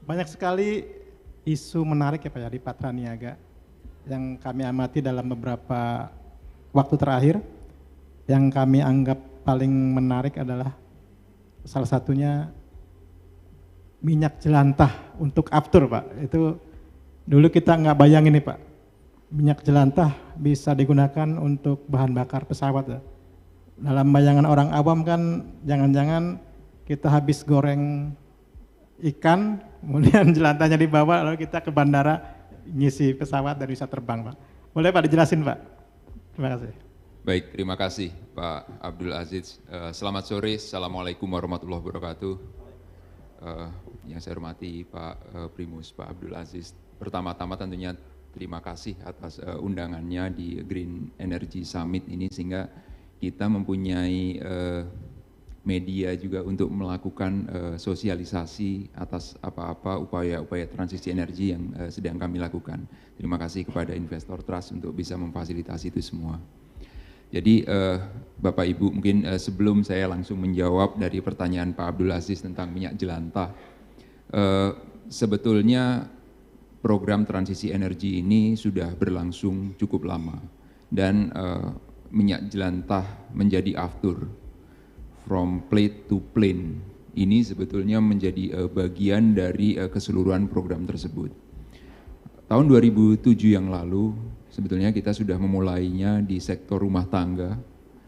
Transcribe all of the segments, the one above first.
Banyak sekali isu menarik ya Pak ya di Patra Niaga yang kami amati dalam beberapa waktu terakhir. Yang kami anggap paling menarik adalah salah satunya minyak jelantah untuk aftur Pak. Itu dulu kita nggak bayangin nih Pak, minyak jelantah bisa digunakan untuk bahan bakar pesawat ya. Dalam bayangan orang awam kan jangan-jangan kita habis goreng ikan, kemudian jelantahnya dibawa lalu kita ke bandara ngisi pesawat dan bisa terbang Pak. Boleh Pak dijelasin Pak? Terima kasih. Baik, terima kasih Pak Abdul Aziz. Selamat sore, Assalamualaikum warahmatullahi wabarakatuh. Yang saya hormati Pak Primus, Pak Abdul Aziz. Pertama-tama tentunya terima kasih atas undangannya di Green Energy Summit ini sehingga kita mempunyai media juga untuk melakukan sosialisasi atas apa-apa upaya-upaya transisi energi yang sedang kami lakukan. Terima kasih kepada Investor Trust untuk bisa memfasilitasi itu semua. Jadi Bapak Ibu mungkin sebelum saya langsung menjawab dari pertanyaan Pak Abdul Aziz tentang minyak jelantah, sebetulnya program transisi energi ini sudah berlangsung cukup lama dan minyak jelantah menjadi aftur from plate to plane ini sebetulnya menjadi bagian dari keseluruhan program tersebut. Tahun 2007 yang lalu sebetulnya kita sudah memulainya di sektor rumah tangga.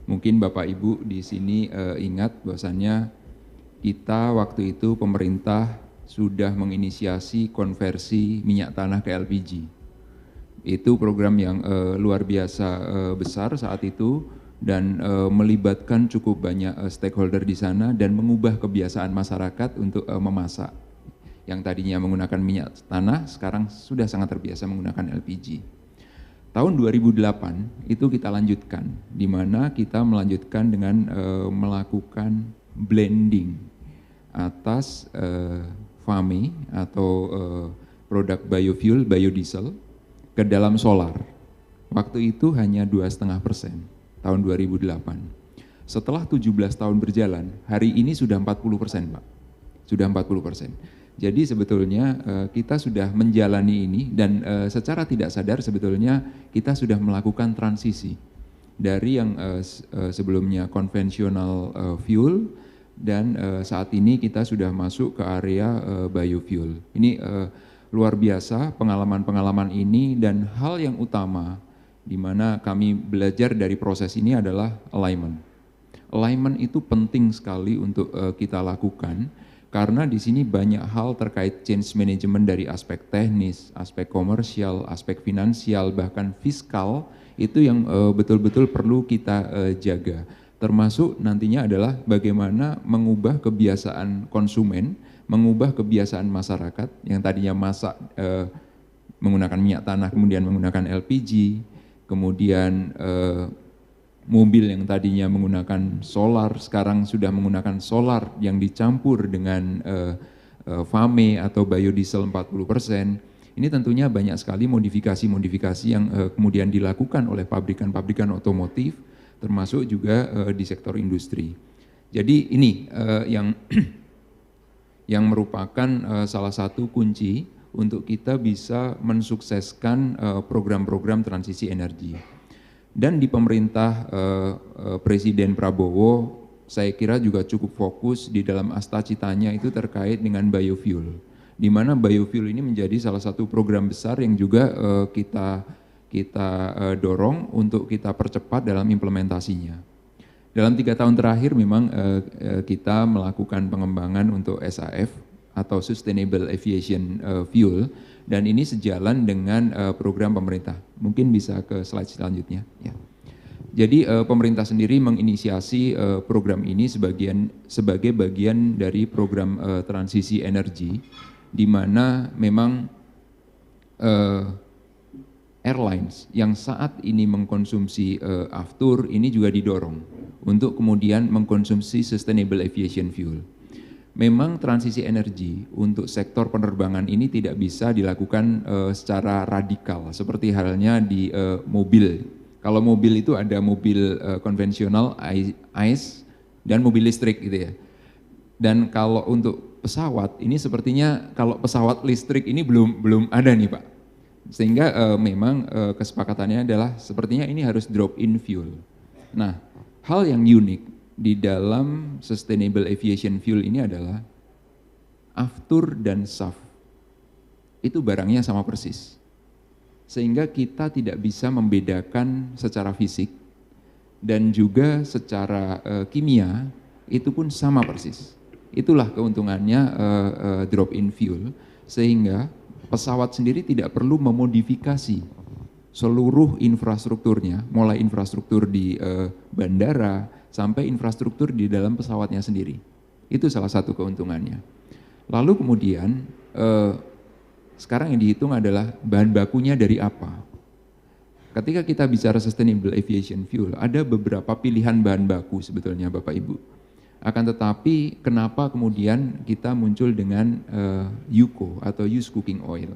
Mungkin Bapak Ibu di sini ingat bahwasannya kita waktu itu pemerintah sudah menginisiasi konversi minyak tanah ke LPG. Itu program yang luar biasa besar saat itu dan melibatkan cukup banyak stakeholder di sana dan mengubah kebiasaan masyarakat untuk memasak. Yang tadinya menggunakan minyak tanah sekarang sudah sangat terbiasa menggunakan LPG. Tahun 2008 itu kita lanjutkan, di mana kita melanjutkan dengan melakukan blending atas FAME atau produk biofuel, biodiesel ke dalam solar. Waktu itu hanya 2,5%. Tahun 2008. Setelah 17 tahun berjalan, hari ini sudah 40% Pak. Sudah 40%. Jadi sebetulnya kita sudah menjalani ini dan secara tidak sadar sebetulnya kita sudah melakukan transisi dari yang sebelumnya konvensional fuel dan saat ini kita sudah masuk ke area biofuel. Ini luar biasa pengalaman-pengalaman ini dan hal yang utama di mana kami belajar dari proses ini adalah alignment. Alignment itu penting sekali untuk kita lakukan karena di sini banyak hal terkait change management dari aspek teknis, aspek komersial, aspek finansial, bahkan fiskal itu yang betul-betul perlu kita jaga. Termasuk nantinya adalah bagaimana mengubah kebiasaan konsumen, mengubah kebiasaan masyarakat yang tadinya masak menggunakan minyak tanah kemudian menggunakan LPG, kemudian mobil yang tadinya menggunakan solar sekarang sudah menggunakan solar yang dicampur dengan FAME atau biodiesel 40%. Ini tentunya banyak sekali modifikasi-modifikasi yang kemudian dilakukan oleh pabrikan-pabrikan otomotif termasuk juga di sektor industri. Jadi ini yang merupakan salah satu kunci untuk kita bisa mensukseskan program-program transisi energi. Dan di pemerintah Presiden Prabowo, saya kira juga cukup fokus di dalam asta-citanya itu terkait dengan biofuel. Di mana biofuel ini menjadi salah satu program besar yang juga kita dorong untuk kita percepat dalam implementasinya. Dalam 3 tahun terakhir memang kita melakukan pengembangan untuk SAF, atau Sustainable Aviation Fuel, dan ini sejalan dengan program pemerintah. Mungkin bisa ke slide selanjutnya. Ya. Jadi pemerintah sendiri menginisiasi program ini sebagai bagian dari program transisi energi, di mana memang airlines yang saat ini mengkonsumsi aftur ini juga didorong untuk kemudian mengkonsumsi Sustainable Aviation Fuel. Memang transisi energi untuk sektor penerbangan ini tidak bisa dilakukan secara radikal seperti halnya di mobil. Kalau mobil itu ada mobil konvensional ICE dan mobil listrik gitu ya. Dan kalau untuk pesawat ini sepertinya kalau pesawat listrik ini belum ada nih Pak. Sehingga memang kesepakatannya adalah sepertinya ini harus drop in fuel. Nah, hal yang unik di dalam sustainable aviation fuel ini adalah aftur dan SAF. Itu barangnya sama persis. Sehingga kita tidak bisa membedakan secara fisik dan juga secara kimia itu pun sama persis. Itulah keuntungannya drop in fuel, sehingga pesawat sendiri tidak perlu memodifikasi seluruh infrastrukturnya, mulai infrastruktur di bandara sampai infrastruktur di dalam pesawatnya sendiri. Itu salah satu keuntungannya. Lalu kemudian sekarang yang dihitung adalah bahan bakunya dari apa. Ketika kita bicara sustainable aviation fuel, ada beberapa pilihan bahan baku sebetulnya Bapak Ibu. Akan tetapi kenapa kemudian kita muncul dengan UCO atau used cooking oil.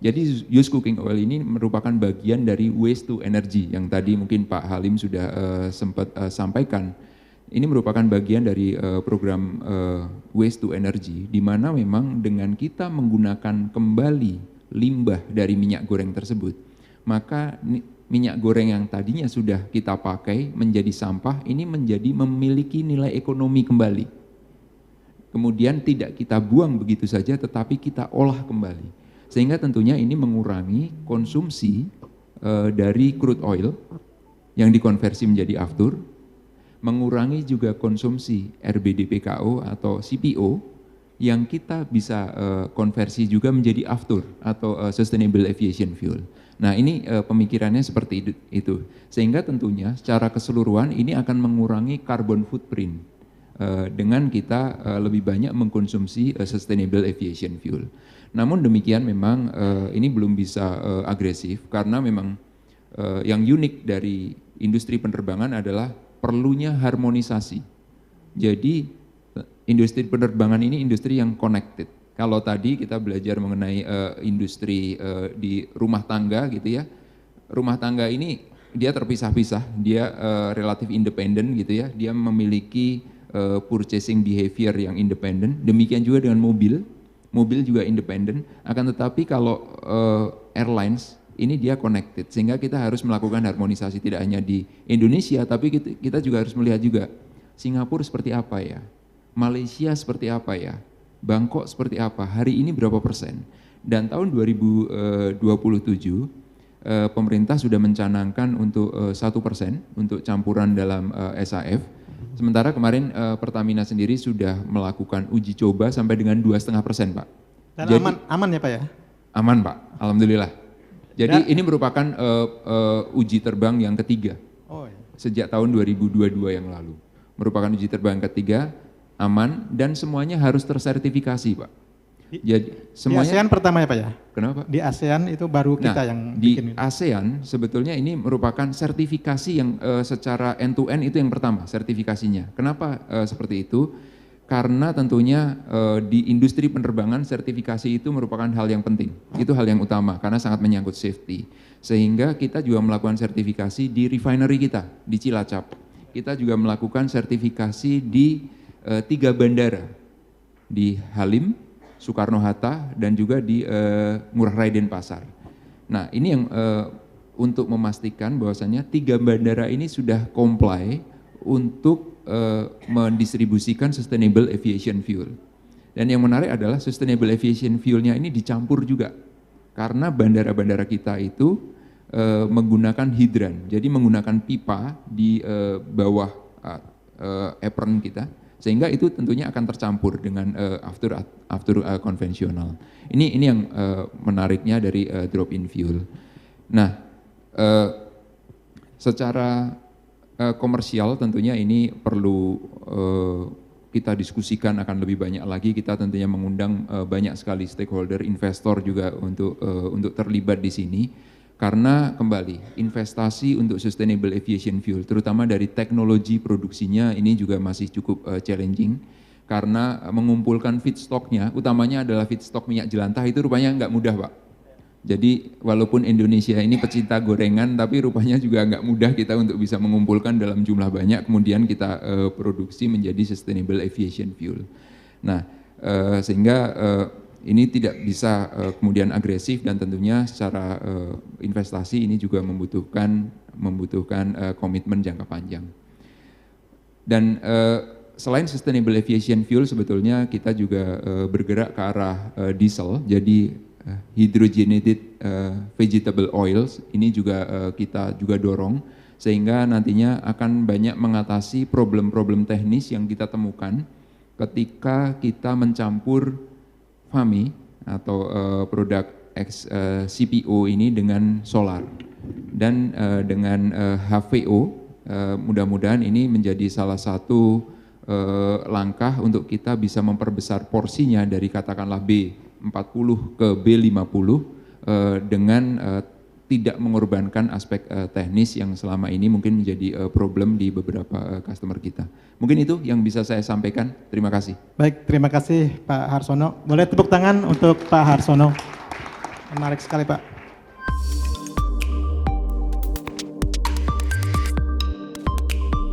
Jadi used cooking oil ini merupakan bagian dari waste to energy yang tadi mungkin Pak Halim sudah sempat sampaikan. Ini merupakan bagian dari program waste to energy, di mana memang dengan kita menggunakan kembali limbah dari minyak goreng tersebut, maka minyak goreng yang tadinya sudah kita pakai menjadi sampah, ini menjadi memiliki nilai ekonomi kembali. Kemudian tidak kita buang begitu saja, tetapi kita olah kembali. Sehingga tentunya ini mengurangi konsumsi dari crude oil yang dikonversi menjadi aftur, mengurangi juga konsumsi RBDPKO atau CPO yang kita bisa konversi juga menjadi aftur atau sustainable aviation fuel. Nah ini pemikirannya seperti itu, sehingga tentunya secara keseluruhan ini akan mengurangi carbon footprint dengan kita lebih banyak mengkonsumsi sustainable aviation fuel. Namun demikian memang ini belum bisa agresif karena memang yang unik dari industri penerbangan adalah perlunya harmonisasi. Jadi industri penerbangan ini industri yang connected. Kalau tadi kita belajar mengenai industri di rumah tangga gitu ya, rumah tangga ini dia terpisah-pisah, dia relatif independen gitu ya, dia memiliki purchasing behavior yang independen. Demikian juga dengan mobil juga independen. Akan tetapi kalau airlines ini dia connected, sehingga kita harus melakukan harmonisasi tidak hanya di Indonesia, tapi kita juga harus melihat juga Singapura seperti apa ya, Malaysia seperti apa ya, Bangkok seperti apa, hari ini berapa persen. Dan tahun 2027 pemerintah sudah mencanangkan untuk 1% untuk campuran dalam SAF. Sementara kemarin Pertamina sendiri sudah melakukan uji coba sampai dengan 2,5% Pak. Dan jadi, aman ya Pak ya? Aman Pak, alhamdulillah. Jadi ini merupakan uji terbang yang ketiga sejak tahun 2022 yang lalu. Merupakan uji terbang ketiga, aman, dan semuanya harus tersertifikasi Pak. Jadi semuanya, di ASEAN pertama ya Pak ya? Kenapa? Di ASEAN itu baru kita yang di bikin. ASEAN sebetulnya ini merupakan sertifikasi yang secara end to end itu yang pertama sertifikasinya. Kenapa seperti itu? Karena tentunya di industri penerbangan sertifikasi itu merupakan hal yang penting. Itu hal yang utama karena sangat menyangkut safety. Sehingga kita juga melakukan sertifikasi di refinery kita di Cilacap. Kita juga melakukan sertifikasi di 3 bandara, di Halim, Soekarno-Hatta, dan juga di Ngurah Rai Denpasar. Nah ini yang untuk memastikan bahwasannya 3 bandara ini sudah comply untuk mendistribusikan sustainable aviation fuel. Dan yang menarik adalah sustainable aviation fuelnya ini dicampur juga. Karena bandara-bandara kita itu menggunakan hidran, jadi menggunakan pipa di bawah apron kita, sehingga itu tentunya akan tercampur dengan aftur konvensional. Ini yang menariknya dari drop in fuel. Nah, secara komersial tentunya ini perlu kita diskusikan akan lebih banyak lagi. Kita tentunya mengundang banyak sekali stakeholder, investor juga untuk terlibat di sini. Karena kembali investasi untuk sustainable aviation fuel, terutama dari teknologi produksinya ini juga masih cukup challenging. Karena mengumpulkan feedstocknya, utamanya adalah feedstock minyak jelantah itu rupanya nggak mudah Pak. Jadi walaupun Indonesia ini pecinta gorengan, tapi rupanya juga nggak mudah kita untuk bisa mengumpulkan dalam jumlah banyak, kemudian kita produksi menjadi sustainable aviation fuel. Nah, Sehingga ini tidak bisa kemudian agresif, dan tentunya secara investasi ini juga membutuhkan komitmen jangka panjang. Dan selain sustainable aviation fuel, sebetulnya kita juga bergerak ke arah diesel. Jadi hydrogenated vegetable oils ini juga kita juga dorong, sehingga nantinya akan banyak mengatasi problem-problem teknis yang kita temukan ketika kita mencampur FAME atau produk CPO ini dengan solar. Dan dengan HVO, mudah-mudahan ini menjadi salah satu langkah untuk kita bisa memperbesar porsinya dari katakanlah B40 ke B50 dengan tidak mengorbankan aspek teknis yang selama ini mungkin menjadi problem di beberapa customer kita. Mungkin itu yang bisa saya sampaikan. Terima kasih. Baik, terima kasih Pak Harsono. Boleh tepuk tangan untuk Pak Harsono. Menarik sekali Pak.